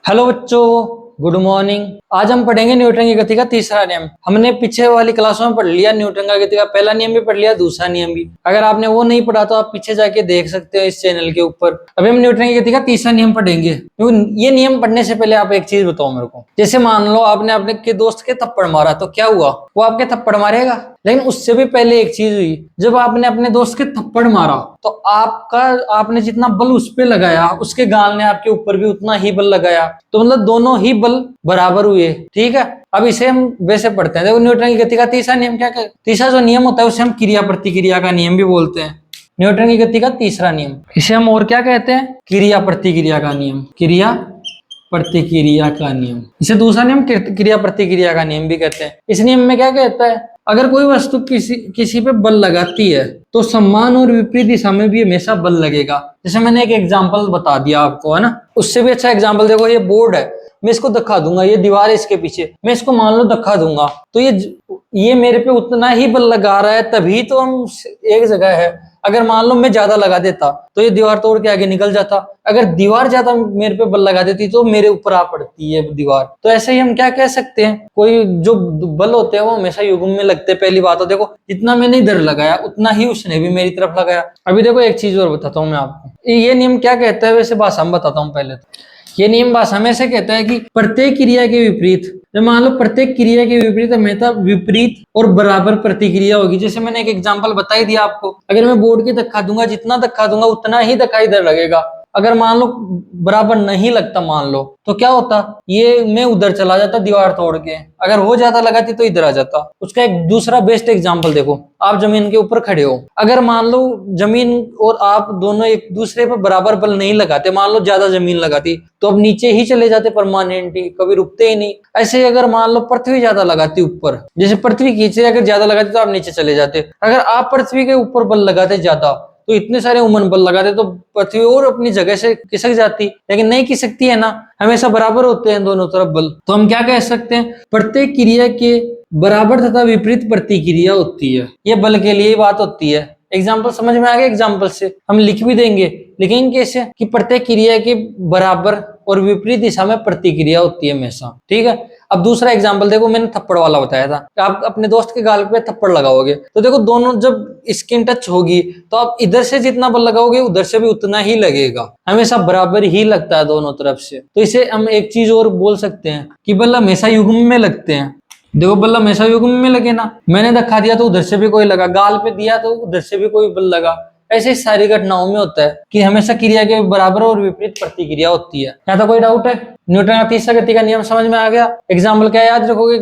Hello बच्चों, good morning. आज हम पढ़ेंगे न्यूटन की गति का तीसरा नियम। हमने पीछे वाली क्लासों में पढ़ लिया न्यूटन का गति का पहला नियम भी पढ़ लिया, दूसरा नियम भी। अगर आपने वो नहीं पढ़ा तो आप पीछे जाके देख सकते हो इस चैनल के ऊपर। अभी हम न्यूटन की गति का तीसरा नियम पढ़ेंगे। ये नियम पढ़ने से पहले आप एक चीज बताओ मेरे को। जैसे मान लो आपने अपने के दोस्त के थप्पड़ मारा तो क्या हुआ? वो आपके थप्पड़ मारेगा। लेकिन उससे भी पहले एक चीज हुई, जब आपने अपने दोस्त के थप्पड़ मारा तो आपने जितना बल उस पे लगाया उसके गाल ने आपके ऊपर भी उतना ही बल लगाया, तो मतलब दोनों ही बल बराबर हुए। ठीक है, अब इसे हम वैसे पढ़ते हैं। देखो न्यूटन की गति का तीसरा नियम क्या है? तीसरा जो नियम होता है उसे हम क्रिया प्रतिक्रिया का नियम भी बोलते हैं। न्यूटन की गति का तीसरा नियम, इसे हम और क्या कहते हैं? क्रिया प्रतिक्रिया का नियम। क्रिया प्रतिक्रिया का नियम, इसे दूसरा नियम क्रिया प्रतिक्रिया का नियम भी कहते हैं। इस नियम में क्या कहता है? अगर कोई वस्तु किसी पे बल लगाती है तो समान और विपरीत दिशा में भी हमेशा बल लगेगा। जैसे मैंने एक एग्जांपल बता दिया आपको, है ना। उससे भी अच्छा एग्जांपल देखो, ये बोर्ड है, मैं इसको धक्का दूंगा, ये दीवार है इसके पीछे, मैं इसको मान लो धक्का दूंगा तो ये मेरे पे उतना ही बल लगा रहा है, तभी तो हम एक जगह है। अगर मान लो मैं ज्यादा लगा देता तो ये दीवार तोड़ के आगे निकल जाता। अगर दीवार ज्यादा मेरे पे बल लगा देती तो मेरे ऊपर आ पड़ती है दीवार। तो ऐसे ही हम क्या कह सकते हैं, कोई जो बल होते हैं वो हमेशा युग्म में लगते हैं। पहली बात तो देखो, जितना मैंने इधर लगाया उतना ही उसने भी मेरी तरफ लगाया। अभी देखो एक चीज और बताता हूँ मैं आपको, ये नियम क्या कहता है वैसे भाषा में बताता हूँ पहले तो। ये नियम भाषा में से कहता है कि प्रत्येक क्रिया के विपरीत, जब मान लो प्रत्येक क्रिया के विपरीत हमेशा विपरीत और बराबर प्रतिक्रिया होगी। जैसे मैंने एक एग्जांपल बता ही दिया आपको, अगर मैं बोर्ड की धक्का दूंगा, जितना धक्का दूंगा उतना ही धक्का इधर लगेगा। अगर मान लो बराबर नहीं लगता मान लो, तो क्या होता? ये मैं उधर चला जाता दीवार तोड़ के, अगर वो ज्यादा लगाती तो इधर आ जाता। उसका एक दूसरा बेस्ट एग्जांपल देखो, आप जमीन के ऊपर खड़े हो, अगर मान लो जमीन और आप दोनों एक दूसरे पर बराबर बल नहीं लगाते, मान लो ज्यादा जमीन लगाती तो अब नीचे ही चले जाते परमानेंटली, कभी रुकते ही नहीं। ऐसे अगर मान लो पृथ्वी ज्यादा लगाती ऊपर, जैसे पृथ्वी खींचे अगर ज्यादा लगाती तो आप नीचे चले जाते। अगर आप पृथ्वी के ऊपर बल लगाते ज्यादा तो इतने सारे उमन बल लगाते तो पृथ्वी और अपनी जगह से खिसक जाती, लेकिन नहीं खिसकती है ना, हमेशा बराबर होते हैं दोनों तरफ बल। तो हम क्या कह सकते हैं? प्रत्येक क्रिया के बराबर तथा विपरीत प्रतिक्रिया होती है। ये बल के लिए ही बात होती है। एग्जाम्पल समझ में आ गया? एग्जाम्पल से हम लिख भी देंगे, लिखेंगे कैसे कि प्रत्येक क्रिया के बराबर और विपरीत दिशा में प्रतिक्रिया होती है हमेशा। ठीक है, अब दूसरा एग्जांपल देखो, मैंने थप्पड़ वाला बताया था कि आप अपने दोस्त के गाल पे थप्पड़ लगाओगे तो देखो दोनों जब स्किन टच होगी तो आप इधर से जितना बल लगाओगे उधर से भी उतना ही लगेगा, हमेशा बराबर ही लगता है दोनों तरफ से। तो इसे हम एक चीज और बोल सकते हैं कि बल हमेशा युग्म में लगते हैं। देखो बल हमेशा युग्म में लगे ना, मैंने धक्का दिया तो उधर से भी कोई लगा, गाल पे दिया तो उधर से भी कोई बल लगा। ऐसे सारी घटनाओं में होता है कि हमेशा क्रिया के बराबर और विपरीत प्रतिक्रिया होती है। यहाँ तो कोई डाउट है? न्यूटन का तीसरा गति का नियम समझ में आ गया। एग्जाम्पल क्या याद रखोगे?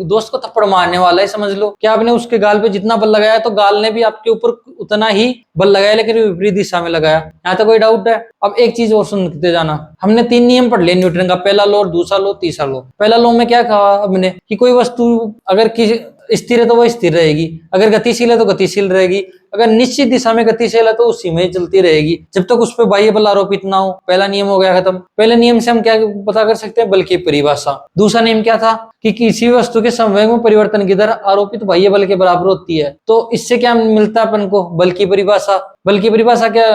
दोस्त को थप्पड़ मारने वाला है, समझ लो कि आपने उसके गाल पे जितना बल लगाया तो गाल ने भी आपके ऊपर उतना ही बल लगाया, लेकिन विपरीत दिशा में लगाया। यहाँ तो कोई डाउट है? अब एक चीज और सुनते जाना, हमने 3 नियम पढ़ लिए न्यूटन का, पहला लॉ, दूसरा लॉ, तीसरा लॉ। पहला लॉ में क्या कहा हमने कि कोई वस्तु अगर किसी स्थिर है तो वह स्थिर रहेगी, अगर गतिशील है तो गतिशील रहेगी, अगर निश्चित दिशा में गतिशील है तो उसी में चलती रहेगी जब तक उस पर बाह्य बल आरोपित ना हो। पहला नियम हो गया खत्म। पहले नियम से हम क्या पता कर सकते हैं? बल की परिभाषा। दूसरा नियम क्या था कि किसी वस्तु के संवेग में परिवर्तन की दर आरोपित बाह्य बल के बराबर होती है। तो इससे क्या मिलता है अपन को? बल की परिभाषा। बल की परिभाषा क्या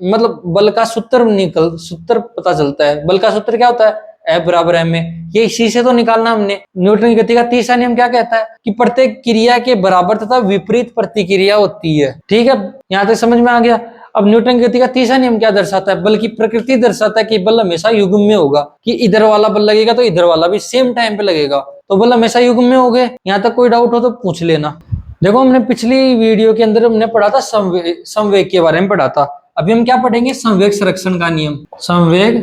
मतलब? बल का सूत्र पता चलता है। बल का सूत्र क्या होता है? F बराबर m में। ये इसी से तो निकालना हमने। न्यूटन की गति का तीसरा नियम क्या कहता है कि प्रत्येक क्रिया के बराबर तथा विपरीत प्रतिक्रिया होती है। ठीक है, यहाँ तक समझ में आ गया। अब न्यूटन की गति का तीसरा नियम क्या दर्शाता है? बल की प्रकृति दर्शाता है कि बल हमेशा युग्म में होगा, कि इधर वाला बल लगेगा तो इधर वाला भी सेम टाइम पे लगेगा, तो बल हमेशा युग्म में हो गए। यहाँ तक कोई डाउट हो तो पूछ लेना। देखो हमने पिछली वीडियो के अंदर हमने पढ़ा था संवेग के बारे में पढ़ा था। अभी हम क्या पढ़ेंगे? संवेग संरक्षण का नियम। संवेग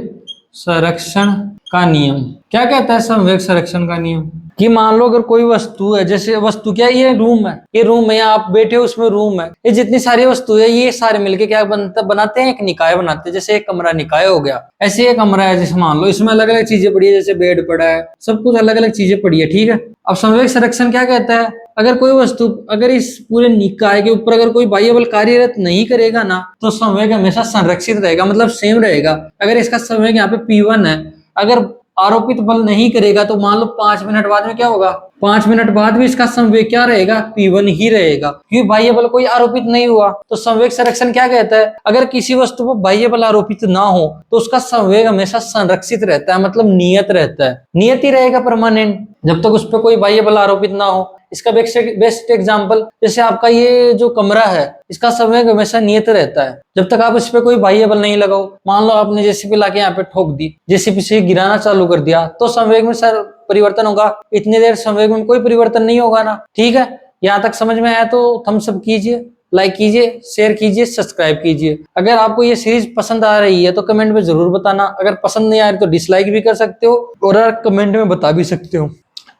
संरक्षण का नियम क्या कहता है? संवेग संरक्षण का नियम कि मान लो अगर कोई वस्तु है, जैसे वस्तु क्या है? ये रूम है, ये रूम है, आप बैठे हो उसमें रूम है, ये जितनी सारी वस्तु है ये सारे मिलके क्या बनाते हैं? एक निकाय बनाते हैं। जैसे एक कमरा निकाय हो गया, ऐसे एक कमरा है, जैसे मान लो इसमें अलग अलग चीजें पड़ी है, जैसे बेड पड़ा है, सब कुछ अलग अलग चीजें पड़ी है। ठीक है, अब संवेग संरक्षण क्या कहता है? अगर कोई वस्तु अगर इस पूरे निकाय के ऊपर अगर कोई बाह्य बल कार्यरत नहीं करेगा ना, तो संवेग हमेशा संरक्षित रहेगा, मतलब सेम रहेगा। अगर इसका संवेग यहाँ पे P1 है, अगर आरोपित बल नहीं करेगा तो मान लो 5 मिनट बाद में क्या होगा, 5 मिनट बाद भी इसका संवेग क्या रहेगा, P1 ही रहेगा, क्योंकि बाह्य बल कोई आरोपित नहीं हुआ। तो संवेग संरक्षण क्या कहता है, अगर किसी वस्तु पर बाह्य बल आरोपित ना हो तो उसका संवेग हमेशा संरक्षित रहता है, मतलब नियत रहता है, नियत ही रहेगा, परमानेंट, जब तक उस पर कोई बाह्य बल आरोपित ना हो। इसका बेस्ट एग्जांपल, जैसे आपका ये जो कमरा है, इसका संवेग हमेशा नियत रहता है जब तक आप इस पे कोई बाह्य बल नहीं लगाओ। मान लो आपने जेसीबी लाके यहाँ पे ठोक दी, जेसीबी से गिराना चालू कर दिया, तो संवेग में सर परिवर्तन होगा, इतनी देर संवेग में कोई परिवर्तन नहीं होगा ना। ठीक है, यहाँ तक समझ में आया तो थम्स अप कीजिए, लाइक कीजिए, शेयर कीजिए, सब्सक्राइब कीजिए। अगर आपको ये सीरीज पसंद आ रही है तो कमेंट में जरूर बताना, अगर पसंद नहीं आ रही तो डिसलाइक भी कर सकते हो और कमेंट में बता भी सकते हो।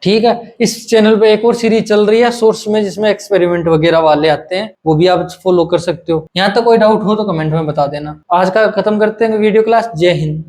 ठीक है, इस चैनल पे एक और सीरीज चल रही है सोर्स में, जिसमें एक्सपेरिमेंट वगैरह वाले आते हैं, वो भी आप फॉलो कर सकते हो। यहाँ तक कोई डाउट हो तो कमेंट में बता देना। आज का खत्म करते हैं वीडियो क्लास। जय हिंद।